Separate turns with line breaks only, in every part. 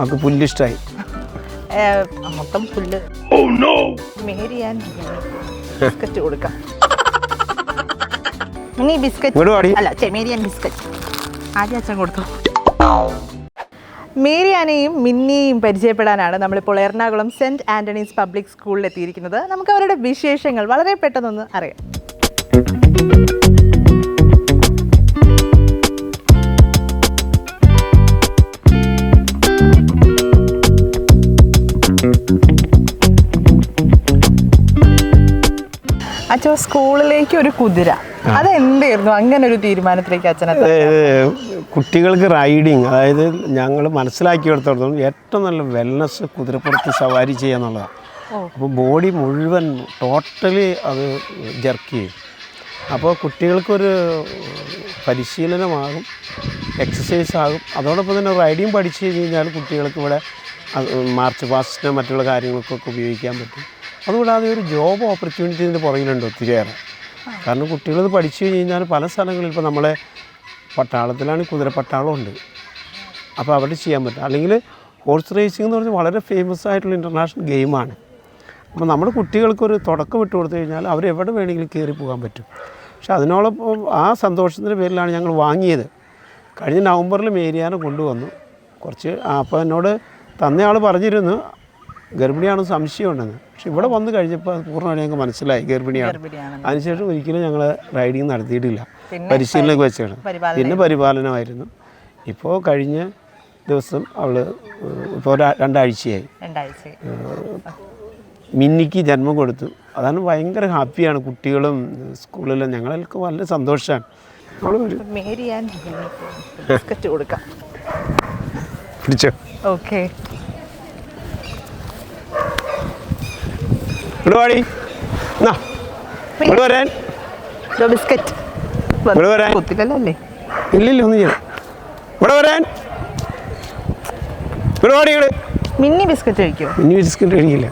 അത് പുല്ലിഷ്ടായി.
മൊത്തം പുല്ല്. മേരി ആൻഡ് ബിസ്ക്കറ്റ് കൊടുക്കാം. മിനി ബിസ്ക്കറ്റ് അല്ല, മേരി ആൻഡ് ബിസ്ക്കറ്റ് ആദ്യം അച്ഛൻ കൊടുത്തു. മേരിയാനെയും മിന്നിയെയും പരിചയപ്പെടാനാണ് നമ്മളിപ്പോൾ എറണാകുളം സെൻറ്റ് ആൻ്റണീസ് പബ്ലിക് സ്കൂളിൽ എത്തിയിരിക്കുന്നത്. നമുക്ക് അവരുടെ വിശേഷങ്ങൾ വളരെ പെട്ടെന്നൊന്ന് അറിയാം. അച്ഛൻ സ്കൂളിലേക്ക് ഒരു കുതിര, അതെന്തായിരുന്നു അങ്ങനെ ഒരു തീരുമാനത്തിലേക്ക് അച്ഛനെ?
കുട്ടികൾക്ക് റൈഡിങ്, അതായത് ഞങ്ങൾ മനസ്സിലാക്കിയെടുത്തോളം ഏറ്റവും നല്ല വെൽനസ് കുതിരപ്പുറത്ത് സവാരി ചെയ്യുക എന്നുള്ളതാണ്. അപ്പോൾ ബോഡി മുഴുവൻ ടോട്ടലി അത് ജർക്ക് ചെയ്യും. അപ്പോൾ കുട്ടികൾക്കൊരു പരിശീലനമാകും, എക്സസൈസ് ആകും. അതോടൊപ്പം തന്നെ റൈഡിങ് പഠിച്ചു കഴിഞ്ഞാൽ കുട്ടികൾക്ക് ഇവിടെ മാർച്ച് പാസ്റ്റിന് മറ്റുള്ള കാര്യങ്ങൾക്കൊക്കെ ഉപയോഗിക്കാൻ പറ്റും. അതുകൂടാതെ ഒരു ജോബ് ഓപ്പർച്യൂണിറ്റി ഇതിൻ്റെ പുറകിലുണ്ട് ഒത്തിരിയേറെ. കാരണം കുട്ടികളത് പഠിച്ചു കഴിഞ്ഞാൽ പല സ്ഥലങ്ങളിൽ ഇപ്പോൾ നമ്മളെ പട്ടാളത്തിലാണ് കുതിരപ്പട്ടാളമുണ്ട്, അപ്പോൾ അവിടെ ചെയ്യാൻ പറ്റും. അല്ലെങ്കിൽ ഹോഴ്സ് റേസിംഗ് എന്ന് പറഞ്ഞാൽ വളരെ ഫേമസ് ആയിട്ടുള്ള ഇൻ്റർനാഷണൽ ഗെയിമാണ്. അപ്പോൾ നമ്മുടെ കുട്ടികൾക്കൊരു തുടക്കം ഇട്ട് കൊടുത്തു കഴിഞ്ഞാൽ അവരെവിടെ വേണമെങ്കിലും കയറി പോകാൻ പറ്റും. പക്ഷെ അതിനോടൊപ്പം ആ സന്തോഷത്തിൻ്റെ പേരിലാണ് ഞങ്ങൾ വാങ്ങിയത്. കഴിഞ്ഞ നവംബറിൽ മേരിയാനെ കൊണ്ടുവന്നു. കുറച്ച് അപ്പോൾ എന്നോട് തന്നയാൾ പറഞ്ഞിരുന്നു ഗർഭിണിയാണെന്ന് സംശയമുണ്ടെന്ന്. പക്ഷെ ഇവിടെ വന്നു കഴിഞ്ഞപ്പോൾ അത് പൂർണ്ണമായിട്ട് ഞങ്ങൾക്ക് മനസ്സിലായി ഗർഭിണിയാണ്. അതിനുശേഷം ഒരിക്കലും ഞങ്ങൾ റൈഡിങ് നടത്തിയിട്ടില്ല, പരിശീലനമൊക്കെ വെച്ചാണ്. പിന്നെ പരിപാലനമായിരുന്നു. ഇപ്പോൾ കഴിഞ്ഞ ദിവസം അവൾ ഇപ്പോൾ 2 ആഴ്ചയായി. മിന്നിക്ക് ജന്മം കൊടുത്തു. അതാണ് ഭയങ്കര ഹാപ്പിയാണ് കുട്ടികളും സ്കൂളിലും ഞങ്ങളൊക്കെ വളരെ സന്തോഷമാണ്.
കൊടുക്കാം.
പിടിച്ചോ.
ഓക്കെ.
വരാൻ
ബിസ്ക്കറ്റ് കുത്തില്ലല്ലേ?
ഇല്ലില്ല, ഒന്നും ചെയ്യണം. ഇവിടെ വരാൻ.
മിന്നി ബിസ്ക്കറ്റ് കഴിക്കുമോ?
മിന്നി ബിസ്ക്കറ്റ് കഴിക്കില്ല,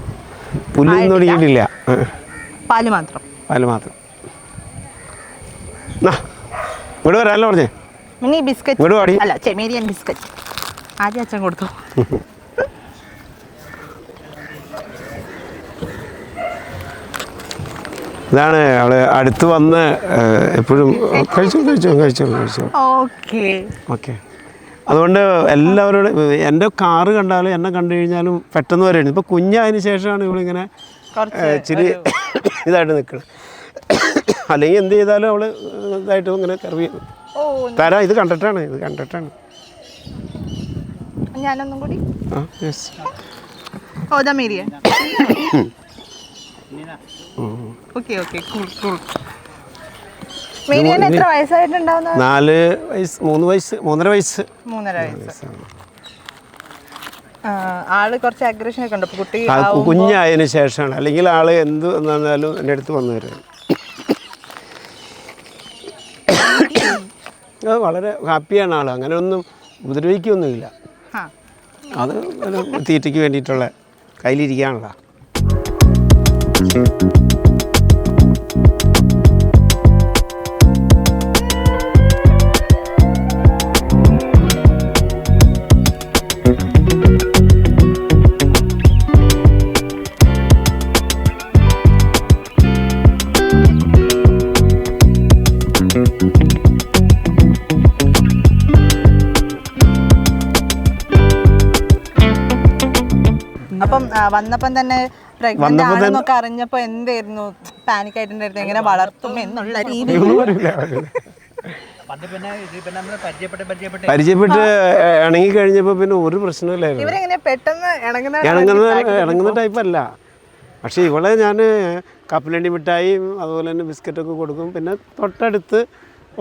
പുല്ലൊന്നും ഒടിക്കിട്ടില്ല,
പാല് മാത്രം.
ഇവിടെ വരാനല്ലോ പറഞ്ഞേ.
മിനി ബിസ്ക്കറ്റ് അല്ല, മേരി ആൻഡ് ബിസ്ക്കറ്റ് ആദ്യം അച്ഛൻ കൊടുത്തു.
ഇതാണ് അവള് അടുത്ത് വന്ന് എപ്പോഴും കഴിച്ചോ. ഓക്കെ. അതുകൊണ്ട് എല്ലാവരോടും എൻ്റെ കാറ് കണ്ടാലും എന്നെ കണ്ടു കഴിഞ്ഞാലും പെട്ടെന്ന് വരെയാണ്. ഇപ്പോൾ കുഞ്ഞതിന് ശേഷമാണ് ഇവളിങ്ങനെ ഇച്ചിരി ഇതായിട്ട് നിൽക്കുന്നത്. അല്ലെങ്കിൽ എന്ത് ചെയ്താലും അവൾ ഇതായിട്ട് ഇങ്ങനെ കറവി തരാം. ഇത് കണ്ടിട്ടാണ്
ഞാനൊന്നും കൂടി. എത്ര വയസ്സായിട്ടുണ്ടാവുന്ന?
4 വയസ്സ് 3 വയസ്സ് 3.5 വയസ്സ്.
ആള് കുറച്ച് അഗ്രഷൻ ഒക്കെ ഉണ്ട് കുട്ടി
കുഞ്ഞായതിനു ശേഷമാണ്. അല്ലെങ്കിൽ ആള് എന്ത് വന്നാലും എൻ്റെ അടുത്ത് വന്നു വരും. അത് വളരെ ഹാപ്പിയാണ് ആൾ. അങ്ങനെ ഒന്നും ഉപദ്രവിക്കൊന്നുമില്ല. അത് തീറ്റയ്ക്ക് വേണ്ടിയിട്ടുള്ള കയ്യിലിരിക്കാനുള്ള.
അപ്പം വന്നപ്പം തന്നെ പ്രഗ്നന്റ് ആണെന്നൊക്കെ അറിഞ്ഞപ്പോ എന്തായിരുന്നു പാനിക് ആയിട്ടുണ്ടായിരുന്നു? എങ്ങനെ വളർത്തും എന്നുള്ള രീതി
പരിചയപ്പെട്ട് ഇണങ്ങി കഴിഞ്ഞപ്പോൾ പിന്നെ ഒരു പ്രശ്നമില്ലായിരുന്നു.
ഇവരെങ്ങനെ പെട്ടെന്ന്
ഇണങ്ങുന്ന ടൈപ്പല്ല. പക്ഷേ ഇവളെ ഞാൻ കപ്പലണ്ടി മിഠായിയും അതുപോലെ തന്നെ ബിസ്ക്കറ്റൊക്കെ കൊടുക്കും. പിന്നെ തൊട്ടടുത്ത്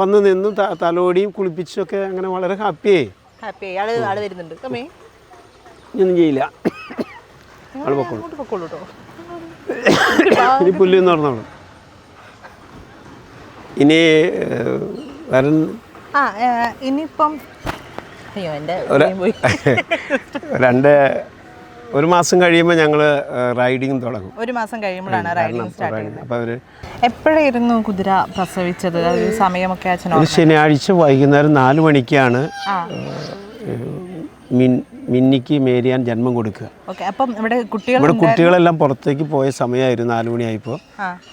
വന്ന് നിന്ന് തലോടിയും കുളിപ്പിച്ചൊക്കെ അങ്ങനെ വളരെ ഹാപ്പിയായി.
വരുന്നുണ്ട്.
ഒന്നും ചെയ്യില്ല, ആള് പൊക്കോളൂ. ഇനി പുല്ലെന്ന് പറഞ്ഞോളൂ. ഇനി
ഇനിയിപ്പം
ഒരു മാസം കഴിയുമ്പോൾ ഞങ്ങൾ റൈഡിങ് തുടങ്ങും.
ഒരു മാസം കഴിയുമ്പോഴാണ് റൈഡിങ് സ്റ്റാർട്ട് ചെയ്യുന്നത്. അപ്പോൾ അവർ എപ്പോഴായിരുന്നു കുതിര പ്രസവിച്ചത്? സമയമൊക്കെ അച്ഛനോ?
ശനിയാഴ്ച വൈകുന്നേരം 4 മണിക്കാണ് മിന്നിക്ക് മേരിയാൻ ജന്മം കൊടുക്കുക.
ഓക്കെ. അപ്പം ഇവിടെ
കുട്ടികളെല്ലാം പുറത്തേക്ക് പോയ സമയമായിരുന്നു, 4 മണിയായപ്പോൾ.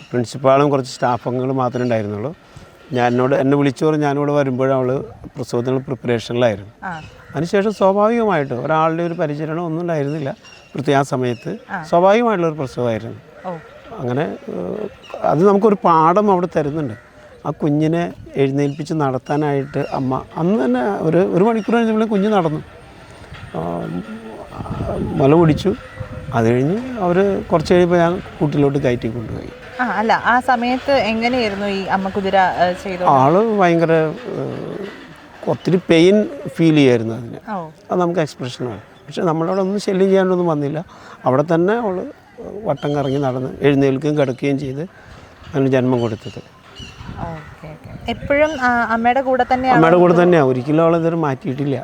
പ്രിൻസിപ്പാളും കുറച്ച് സ്റ്റാഫുകളും മാത്രമേ ഉണ്ടായിരുന്നുള്ളൂ. എന്നെ വിളിച്ചു പറഞ്ഞ് ഞാനിവിടെ വരുമ്പോഴും അവൾ പ്രസവത്തിനുള്ള പ്രിപ്പറേഷനിലായിരുന്നു. അതിനുശേഷം സ്വാഭാവികമായിട്ട് ഒരാളുടെ ഒരു പരിചരണം ഒന്നും ഉണ്ടായിരുന്നില്ല. പ്രത്യേക ആ സമയത്ത് സ്വാഭാവികമായിട്ടുള്ളൊരു പ്രസവമായിരുന്നു. അങ്ങനെ അത് നമുക്കൊരു പാഠം അവിടെ തരുന്നുണ്ട്. ആ കുഞ്ഞിനെ എഴുന്നേൽപ്പിച്ച് നടത്താനായിട്ട് അമ്മ അന്ന് തന്നെ ഒരു മണിക്കൂർ കഴിഞ്ഞപ്പോൾ കുഞ്ഞ് നടന്നു, മുല പിടിച്ചു. അത് കഴിഞ്ഞ് അവർ കുറച്ച് കഴിയുമ്പോൾ ഞാൻ കൂട്ടിലോട്ട് കയറ്റി കൊണ്ടുപോയി.
അല്ല, ആ സമയത്ത് എങ്ങനെയായിരുന്നു ഈ അമ്മ കുതിര ചെയ്തത്?
ആള് ഭയങ്കര ഒത്തിരി പെയിൻ ഫീൽ ചെയ്യായിരുന്നു അതിന്. അത് നമുക്ക് എക്സ്പ്രഷനാണ്. പക്ഷെ നമ്മളവിടെ ഒന്നും ശല്യം ചെയ്യാനൊന്നും വന്നില്ല. അവിടെ തന്നെ അവൾ വട്ടം കറങ്ങി നടന്ന് എഴുന്നേൽക്കുകയും കിടക്കുകയും ചെയ്ത് അതിന് ജന്മം കൊടുത്തത്.
എപ്പോഴും അമ്മയുടെ കൂടെ
തന്നെയാണ്. ഒരിക്കലും അവൾ ഇതുവരെ മാറ്റിയിട്ടില്ല.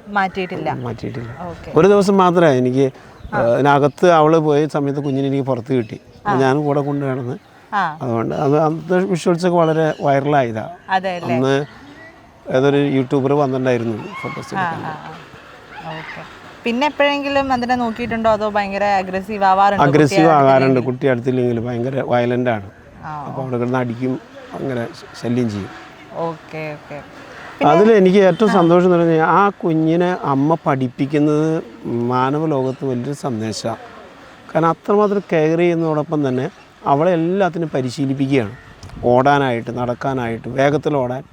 ഒരു ദിവസം മാത്രമേ എനിക്ക് അതിനകത്ത് അവൾ പോയ സമയത്ത് കുഞ്ഞിനെ എനിക്ക് പുറത്ത് കിട്ടി. ഞാൻ കൂടെ കൊണ്ട് കിടന്ന്. അതുകൊണ്ട് അന്നത്തെ വിഷ്വൽസൊക്കെ വളരെ വൈറലായതാണ്. അന്ന് ഏതൊരു യൂട്യൂബർ വന്നിട്ടുണ്ടായിരുന്നു ഫോട്ടോസ് എടുക്കാൻ.
പിന്നെ എപ്പോഴെങ്കിലും അതിനെ നോക്കിയിട്ടുണ്ടോ, അതോ ഭയങ്കര അഗ്രസീവ്
ആകാറുണ്ട്. കുട്ടി അടുത്തില്ലെങ്കിൽ ഭയങ്കര വയലൻ്റ് ആണ്. അപ്പോൾ അവിടെ കിടന്ന് അടിക്കും, അങ്ങനെ ശല്യം ചെയ്യും. അതിലെനിക്ക് ഏറ്റവും സന്തോഷം എന്ന് പറഞ്ഞാൽ ആ കുഞ്ഞിനെ അമ്മ പഠിപ്പിക്കുന്നത് മാനവ ലോകത്ത് വലിയൊരു സന്ദേശമാണ്. കാരണം അത്രമാത്രം കെയർ ചെയ്യുന്നതോടൊപ്പം തന്നെ അവളെ എല്ലാത്തിനും പരിശീലിപ്പിക്കുകയാണ്. ഓടാനായിട്ട്, നടക്കാനായിട്ട്, വേഗത്തിൽ ഓടാൻ.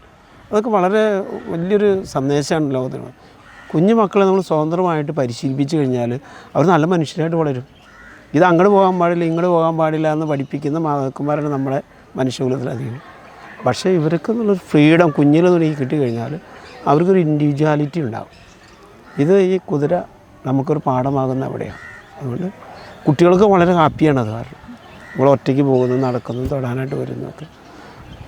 അതൊക്കെ വളരെ വലിയൊരു സന്ദേശമാണ് ലോകത്തിന്. കുഞ്ഞു മക്കളെ നമ്മൾ സ്വതന്ത്രമായിട്ട് പരിശീലിപ്പിച്ച് കഴിഞ്ഞാൽ അവർ നല്ല മനുഷ്യരായിട്ട് വളരും. ഇത് അങ്ങോട്ട് പോകാൻ പാടില്ല, ഇങ്ങോട്ട് പോകാൻ പാടില്ല എന്ന് പഠിപ്പിക്കുന്ന മാതാക്കന്മാരാണ് നമ്മുടെ മനുഷ്യകുലത്തിലധികം. പക്ഷേ ഇവർക്കെന്നുള്ളൊരു ഫ്രീഡം കുഞ്ഞിൽ തുടങ്ങി കിട്ടിക്കഴിഞ്ഞാൽ അവർക്കൊരു ഇൻഡിവിജ്വാലിറ്റി ഉണ്ടാകും. ഇത് ഈ കുതിര നമുക്കൊരു പാഠമാകുന്ന അവിടെയാണ്. അതുകൊണ്ട് കുട്ടികൾക്ക് വളരെ ഹാപ്പിയാണ്. അത് കാരണം ഇവിടെ ഒറ്റയ്ക്ക് പോകുന്നു, നടക്കുന്നു, തൊടാനായിട്ട് വരുന്നതൊക്കെ.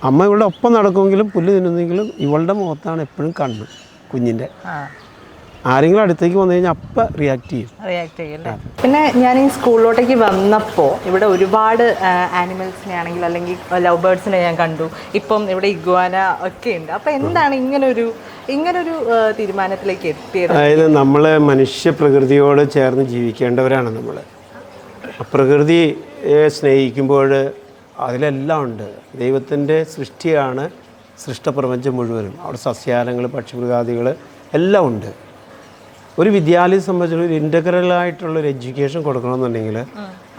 അമ്മ ഇവളുടെ ഒപ്പം നടക്കുമെങ്കിലും പുല്ല് തിന്നുന്നെങ്കിലും ഇവളുടെ മുഖത്താണ് എപ്പോഴും കണ്ണ് കുഞ്ഞിൻ്റെ. ആരെങ്കിലും അടുത്തേക്ക് വന്നു കഴിഞ്ഞാൽ അപ്പം റിയാക്ട് ചെയ്യും.
പിന്നെ ഞാൻ ഈ സ്കൂളിലോട്ടേക്ക് വന്നപ്പോൾ ഇവിടെ ഒരുപാട് ആനിമൽസിനെ ആണെങ്കിൽ അല്ലെങ്കിൽ ലവ് ബേർഡ്സിനെ ഞാൻ കണ്ടു. ഇപ്പം ഇവിടെ ഇഗ്വാന ഒക്കെ ഉണ്ട്. അപ്പം എന്താണ് ഇങ്ങനൊരു തീരുമാനത്തിലേക്ക് എത്തിയത്?
അതായത് നമ്മൾ മനുഷ്യ പ്രകൃതിയോട് ചേർന്ന് ജീവിക്കേണ്ടവരാണ്. നമ്മൾ പ്രകൃതിയെ സ്നേഹിക്കുമ്പോൾ അതിലെല്ലാം ഉണ്ട്. ദൈവത്തിൻ്റെ സൃഷ്ടിയാണ് സൃഷ്ടപ്രപഞ്ചം മുഴുവനും. അവിടെ സസ്യാരങ്ങൾ, പക്ഷിമൃഗാദികൾ എല്ലാം ഉണ്ട്. ഒരു വിദ്യാലയം സംബന്ധിച്ചുള്ള ഒരു ഇൻ്റഗ്രലായിട്ടുള്ളൊരു എഡ്യൂക്കേഷൻ കൊടുക്കണമെന്നുണ്ടെങ്കിൽ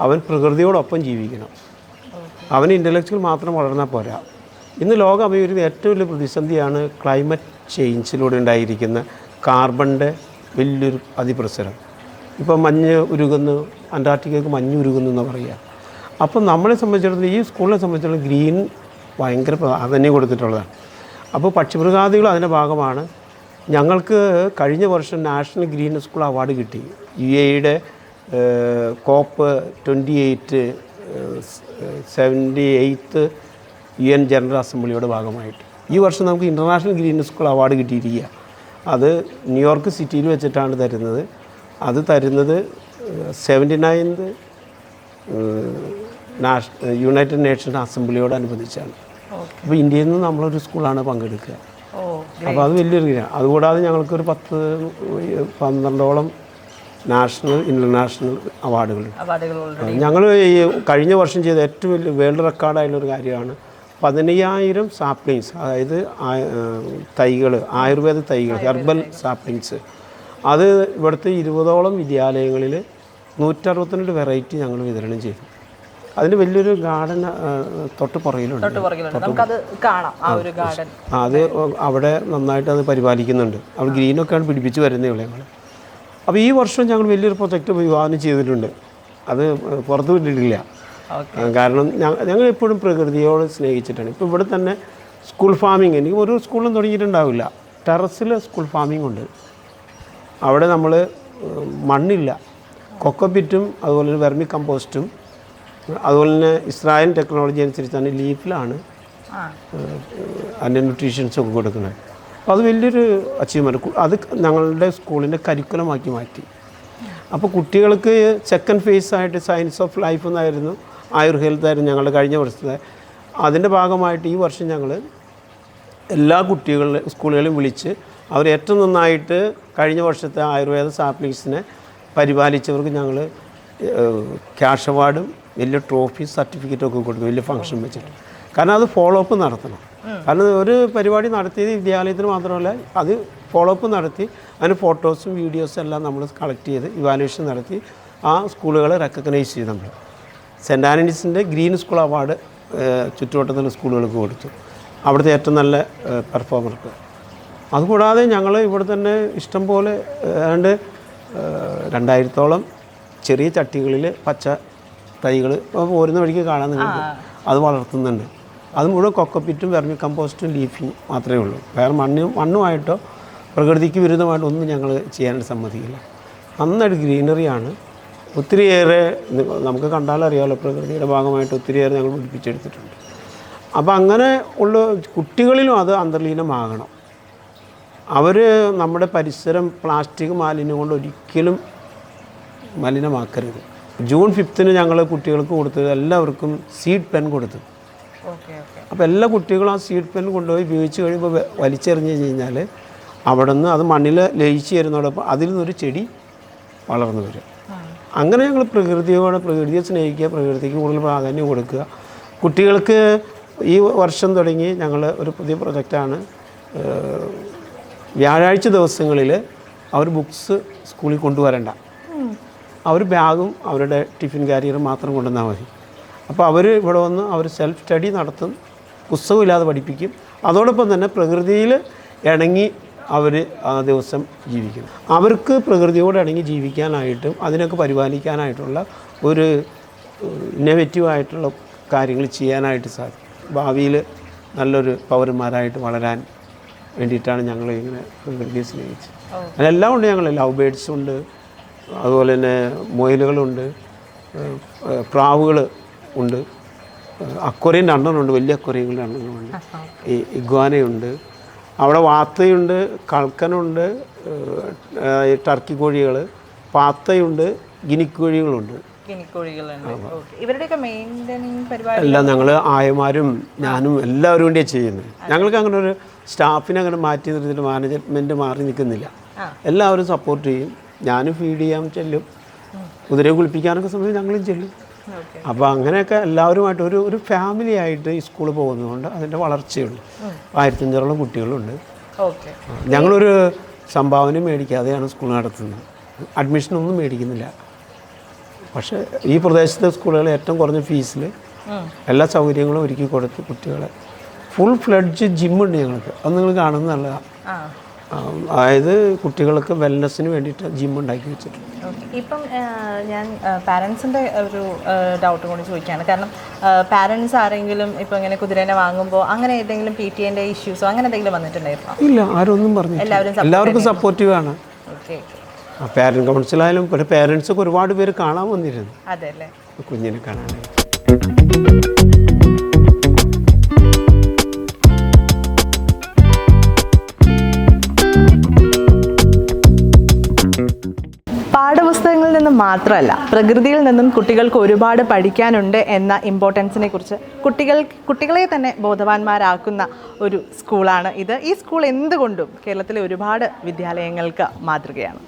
അവൻ പ്രകൃതിയോടൊപ്പം ജീവിക്കണം. അവൻ ഇൻ്റലക്ച്വൽ മാത്രം വളർന്നാൽ പോരാ. ഇന്ന് ലോകം അഭിമുഖീകരിക്കുന്ന ഏറ്റവും വലിയ പ്രതിസന്ധിയാണ് ക്ലൈമറ്റ് ചേഞ്ചിലൂടെ ഉണ്ടായിരിക്കുന്ന കാർബണിൻ്റെ വലിയൊരു അതിപ്രസരം. ഇപ്പം മഞ്ഞ് ഉരുകുന്നു, അന്റാർട്ടിക്കയ്ക്ക് മഞ്ഞ് ഉരുകുന്നു എന്ന് പറയുക. അപ്പം നമ്മളെ സംബന്ധിച്ചിടത്തോളം, ഈ സ്കൂളിനെ സംബന്ധിച്ചിടത്തോളം ഗ്രീൻ ഭയങ്കര പ്രാധാന്യം കൊടുത്തിട്ടുള്ളതാണ്. അപ്പോൾ പക്ഷിമൃഗാദികൾ അതിൻ്റെ ഭാഗമാണ്. ഞങ്ങൾക്ക് കഴിഞ്ഞ വർഷം നാഷണൽ ഗ്രീൻ സ്കൂൾ അവാർഡ് കിട്ടി. UAE COP 28 78th UN general അസംബ്ലിയുടെ ഭാഗമായിട്ട് ഈ വർഷം നമുക്ക് ഇൻ്റർനാഷണൽ ഗ്രീൻ സ്കൂൾ അവാർഡ് കിട്ടിയിരിക്കുക. അത് ന്യൂയോർക്ക് സിറ്റിയിൽ വെച്ചിട്ടാണ് തരുന്നത്. അത് തരുന്നത് 79th യുണൈറ്റഡ് നേഷൻ അസംബ്ലിയോടനുബന്ധിച്ചാണ്. അപ്പോൾ ഇന്ത്യയിൽ നിന്ന് നമ്മളൊരു സ്കൂളാണ് പങ്കെടുക്കുക. അപ്പോൾ അത് വലിയൊരു കാര്യമാണ്. അതുകൂടാതെ ഞങ്ങൾക്കൊരു 10-12ഓളം നാഷണൽ ഇൻ്റർനാഷണൽ അവാർഡുകളുണ്ട്. ഞങ്ങൾ ഈ കഴിഞ്ഞ വർഷം ചെയ്ത ഏറ്റവും വലിയ വേൾഡ് റെക്കോർഡായിട്ടുള്ളൊരു കാര്യമാണ് 15,000 സാപ്ലിങ്സ്, അതായത് തൈകൾ, ആയുർവേദ തൈകൾ, ഹെർബൽ സാപ്ലിങ്സ്. അത് ഇവിടുത്തെ 20ഓളം വിദ്യാലയങ്ങളിൽ 162 വെറൈറ്റി ഞങ്ങൾ വിതരണം ചെയ്തു. അതിന് വലിയൊരു ഗാർഡൻ തൊട്ട് പുറകിലുണ്ട്. അത് അവിടെ നന്നായിട്ട് അത് പരിപാലിക്കുന്നുണ്ട്. അവിടെ ഗ്രീനൊക്കെയാണ് പിടിപ്പിച്ച് വരുന്നേ ഉള്ളൂ ഞങ്ങൾ. അപ്പോൾ ഈ വർഷം ഞങ്ങൾ വലിയൊരു പ്രൊജക്റ്റ് വിഭാവനം ചെയ്തിട്ടുണ്ട്. അത് പുറത്തു വിട്ടിട്ടില്ല. കാരണം ഞങ്ങൾ എപ്പോഴും പ്രകൃതിയോട് സ്നേഹിച്ചിട്ടാണ്. ഇപ്പോൾ ഇവിടെ തന്നെ സ്കൂൾ ഫാമിങ്, എനിക്ക് ഒരു സ്കൂളും തുടങ്ങിയിട്ടുണ്ടാവില്ല. ടെറസിൽ സ്കൂൾ ഫാമിംഗ് ഉണ്ട്. അവിടെ നമ്മൾ മണ്ണില്ല, കൊക്കോപിറ്റും അതുപോലെ തന്നെ വെർമി കമ്പോസ്റ്റും അതുപോലെ തന്നെ ഇസ്രായേൽ ടെക്നോളജി അനുസരിച്ചാണ് ലീഫിലാണ് അതിൻ്റെ ന്യൂട്രീഷ്യൻസൊക്കെ കൊടുക്കുന്നത്. അപ്പോൾ അത് വലിയൊരു അച്ചീവ്മെൻറ്റ്. അത് ഞങ്ങളുടെ സ്കൂളിൻ്റെ കരിക്കുലമാക്കി മാറ്റി. അപ്പോൾ കുട്ടികൾക്ക് സെക്കൻഡ് ഫേസ് ആയിട്ട് സയൻസ് ഓഫ് ലൈഫ് എന്നായിരുന്നു, ആയുർ ഹെൽത്ത് ആയിരുന്നു ഞങ്ങളുടെ കഴിഞ്ഞ വർഷത്തെ. അതിൻ്റെ ഭാഗമായിട്ട് ഈ വർഷം ഞങ്ങൾ എല്ലാ സ്കൂളുകളെയും വിളിച്ച് അവർ ഏറ്റവും നന്നായിട്ട് കഴിഞ്ഞ വർഷത്തെ ആയുർവേദ സാപ്ലിങ്സിനെ പരിപാലിച്ചവർക്ക് ഞങ്ങൾ ക്യാഷ് അവാർഡും വലിയ ട്രോഫി സർട്ടിഫിക്കറ്റൊക്കെ കൊടുക്കും, വലിയ ഫംഗ്ഷൻ വെച്ചിട്ട്. കാരണം അത് ഫോളോ അപ്പ് നടത്തണം. കാരണം ഒരു പരിപാടി നടത്തിയത് വിദ്യാലയത്തിന് മാത്രമല്ല, അത് ഫോളോ അപ്പ് നടത്തി അതിന് ഫോട്ടോസും വീഡിയോസും എല്ലാം നമ്മൾ കളക്ട് ചെയ്ത് ഇവാലുവേഷൻ നടത്തി ആ സ്കൂളുകളെ റെക്കഗ്നൈസ് ചെയ്ത് നമ്മൾ സെൻറ്റ് ആൻ്റണീസിൻ്റെ ഗ്രീൻ സ്കൂൾ അവാർഡ് ചുറ്റുവട്ടത്തുള്ള സ്കൂളുകൾക്ക് കൊടുത്തു, അവിടുത്തെ ഏറ്റവും നല്ല പെർഫോമർക്ക്. അതുകൂടാതെ ഞങ്ങൾ ഇവിടെ തന്നെ ഇഷ്ടം പോലെ ഏതാണ്ട് 2000-ഓളം ചെറിയ ചട്ടികളിൽ പച്ച തൈകൾ പോരുന്ന വഴിക്ക് കാണാൻ നിങ്ങൾക്ക് അത് വളർത്തുന്നുണ്ട്. അത് മുഴുവൻ കൊക്കപ്പിറ്റും വെർമി കമ്പോസ്റ്റും ലീഫിങ് മാത്രമേ ഉള്ളൂ. വേറെ മണ്ണുമായിട്ടോ പ്രകൃതിക്ക് വിരുദ്ധമായിട്ടോ ഒന്നും ഞങ്ങൾ ചെയ്യാനായിട്ട് സമ്മതിക്കില്ല. നന്നായിട്ട് ഗ്രീനറിയാണ്. ഒത്തിരിയേറെ നമുക്ക് കണ്ടാലറിയാമല്ലോ, പ്രകൃതിയുടെ ഭാഗമായിട്ട് ഒത്തിരിയേറെ ഞങ്ങൾ പിടിപ്പിച്ചെടുത്തിട്ടുണ്ട്. അപ്പോൾ അങ്ങനെ ഉള്ള കുട്ടികളിലും അത് അന്തർലീനമാകണം. അവർ നമ്മുടെ പരിസരം പ്ലാസ്റ്റിക് മാലിന്യം കൊണ്ട് ഒരിക്കലും മലിനമാക്കരുത്. ജൂൺ 5-ന് ഞങ്ങൾ കുട്ടികൾക്ക് കൊടുത്തത് എല്ലാവർക്കും സീഡ് പെൻ കൊടുത്തു. അപ്പോൾ എല്ലാ കുട്ടികളും ആ സീഡ് പെൻ കൊണ്ടുപോയി ഉപയോഗിച്ച് കഴിയുമ്പോൾ വലിച്ചെറിഞ്ഞ് കഴിഞ്ഞാൽ അവിടെ നിന്ന് അത് മണ്ണിൽ ലയിച്ച് വരുന്നതോടൊപ്പം അതിൽ നിന്നൊരു ചെടി വളർന്നു വരും. അങ്ങനെ ഞങ്ങൾ പ്രകൃതിയെ സ്നേഹിക്കുക, പ്രകൃതിക്ക് കൂടുതൽ പ്രാധാന്യം കൊടുക്കുക. കുട്ടികൾക്ക് ഈ വർഷം തുടങ്ങി ഞങ്ങൾ ഒരു പുതിയ പ്രൊജക്റ്റാണ്. വ്യാഴാഴ്ച ദിവസങ്ങളിൽ അവർ ബുക്സ് സ്കൂളിൽ കൊണ്ടുവരണ്ട, അവർ ബാഗും അവരുടെ ടിഫിൻ കാരിയറും മാത്രം കൊണ്ടുവന്നാൽ മതി. അപ്പോൾ അവർ ഇവിടെ വന്ന് അവർ സെൽഫ് സ്റ്റഡി നടത്തും, പുസ്തകമില്ലാതെ പഠിപ്പിക്കും. അതോടൊപ്പം തന്നെ പ്രകൃതിയിൽ ഇണങ്ങി അവർ ആ ദിവസം ജീവിക്കണം. അവർക്ക് പ്രകൃതിയോട് ഇണങ്ങി ജീവിക്കാനായിട്ടും അതിനൊക്കെ പരിപാലിക്കാനായിട്ടുള്ള ഒരു ഇന്നോവേറ്റീവായിട്ടുള്ള കാര്യങ്ങൾ ചെയ്യാനായിട്ട് സാധിക്കും. ഭാവിയിൽ നല്ലൊരു പൗരന്മാരായിട്ട് വളരാൻ വേണ്ടിയിട്ടാണ് ഞങ്ങൾ ഇങ്ങനെ പ്രകൃതിയെ സ്നേഹിച്ചത്. അതിനെല്ലാം ഉണ്ട്. ഞങ്ങൾ ലവ് ബേഡ്സ് ഉണ്ട്, അതുപോലെ തന്നെ മുയലുകളുണ്ട്, പ്രാവുകൾ ഉണ്ട്, അക്വേറിയം 2 വലിയ അക്വേറിയങ്ങൾ 2 ഈ ഇഗ്വാനയുണ്ട്, അവിടെ വാത്തയുണ്ട്, കൾക്കനുണ്ട്, ടർക്കി കോഴികൾ, പാത്തയുണ്ട്, ഗിനിക്കോഴികളുണ്ട്. എല്ലാം ഞങ്ങൾ ആയമാരും ഞാനും എല്ലാവരും കൂടിയാണ് ചെയ്യുന്നത്. ഞങ്ങൾക്ക് അങ്ങനെ ഒരു സ്റ്റാഫിനെ അങ്ങനെ മാറ്റി നിർത്തിയിട്ട് മാനേജ്മെൻറ്റ് മാറി നിൽക്കുന്നില്ല. എല്ലാവരും സപ്പോർട്ട് ചെയ്യും. ഞാനും ഫീഡ് ചെയ്യാൻ ചെല്ലും, കുതിരയെ കുളിപ്പിക്കാനൊക്കെ സമയം ഞങ്ങളും ചെല്ലും. അപ്പോൾ അങ്ങനെയൊക്കെ എല്ലാവരുമായിട്ട് ഒരു ഫാമിലി ആയിട്ട് ഈ സ്കൂളിൽ പോകുന്നതുകൊണ്ട് അതിൻ്റെ വളർച്ചയുണ്ട്. 1500-ഓളം കുട്ടികളുണ്ട്. ഞങ്ങളൊരു സംഭാവന മേടിക്കാതെയാണ് സ്കൂൾ നടത്തുന്നത്. അഡ്മിഷനൊന്നും മേടിക്കുന്നില്ല. പക്ഷേ ഈ പ്രദേശത്തെ സ്കൂളുകൾ ഏറ്റവും കുറഞ്ഞ ഫീസിൽ എല്ലാ സൗകര്യങ്ങളും ഒരുക്കി കൊടുത്ത് കുട്ടികളെ ഫുൾ ഫ്ലഡ്ജ് ജിമ്മുണ്ട് ഞങ്ങൾക്ക്. അത് നിങ്ങൾ കാണുന്നത് നല്ലതാണ്. അതായത് കുട്ടികൾക്ക് വെൽനെസ്സിന് വേണ്ടിയിട്ട് ജിം ഉണ്ടാക്കി വെച്ചിട്ടുണ്ട്.
ഇപ്പം ഞാൻ പാരൻസിൻ്റെ ഒരു ഡൗട്ട് കൊണ്ട് ചോദിക്കുകയാണ്. കാരണം പാരൻസ് ആരെങ്കിലും ഇപ്പോൾ ഇങ്ങനെ കുതിരേനെ വാങ്ങുമ്പോൾ അങ്ങനെ ഏതെങ്കിലും PTA ഇഷ്യൂസോ അങ്ങനെ എന്തെങ്കിലും വന്നിട്ടുണ്ടായിരുന്നോ?
ഇല്ല, ആരും ഒന്നും പറഞ്ഞു. എല്ലാവർക്കും സപ്പോർട്ടീവാണ്. പാരന്റ് കൗൺസിലായാലും പിന്നെ പാരൻസൊക്കെ ഒരുപാട് പേര് കാണാൻ വന്നിരുന്നു.
അതെല്ലേ,
കുഞ്ഞിനെ കാണാനായിട്ട്.
പാഠപുസ്തകങ്ങളിൽ നിന്നും മാത്രമല്ല പ്രകൃതിയിൽ നിന്നും കുട്ടികൾക്ക് ഒരുപാട് പഠിക്കാനുണ്ട് എന്ന ഇമ്പോർട്ടൻസിനെ കുറിച്ച് കുട്ടികളെ തന്നെ ബോധവാന്മാരാക്കുന്ന ഒരു സ്കൂളാണ് ഇത്. ഈ സ്കൂൾ എന്തുകൊണ്ടും കേരളത്തിലെ ഒരുപാട് വിദ്യാലയങ്ങൾക്ക് മാതൃകയാണ്.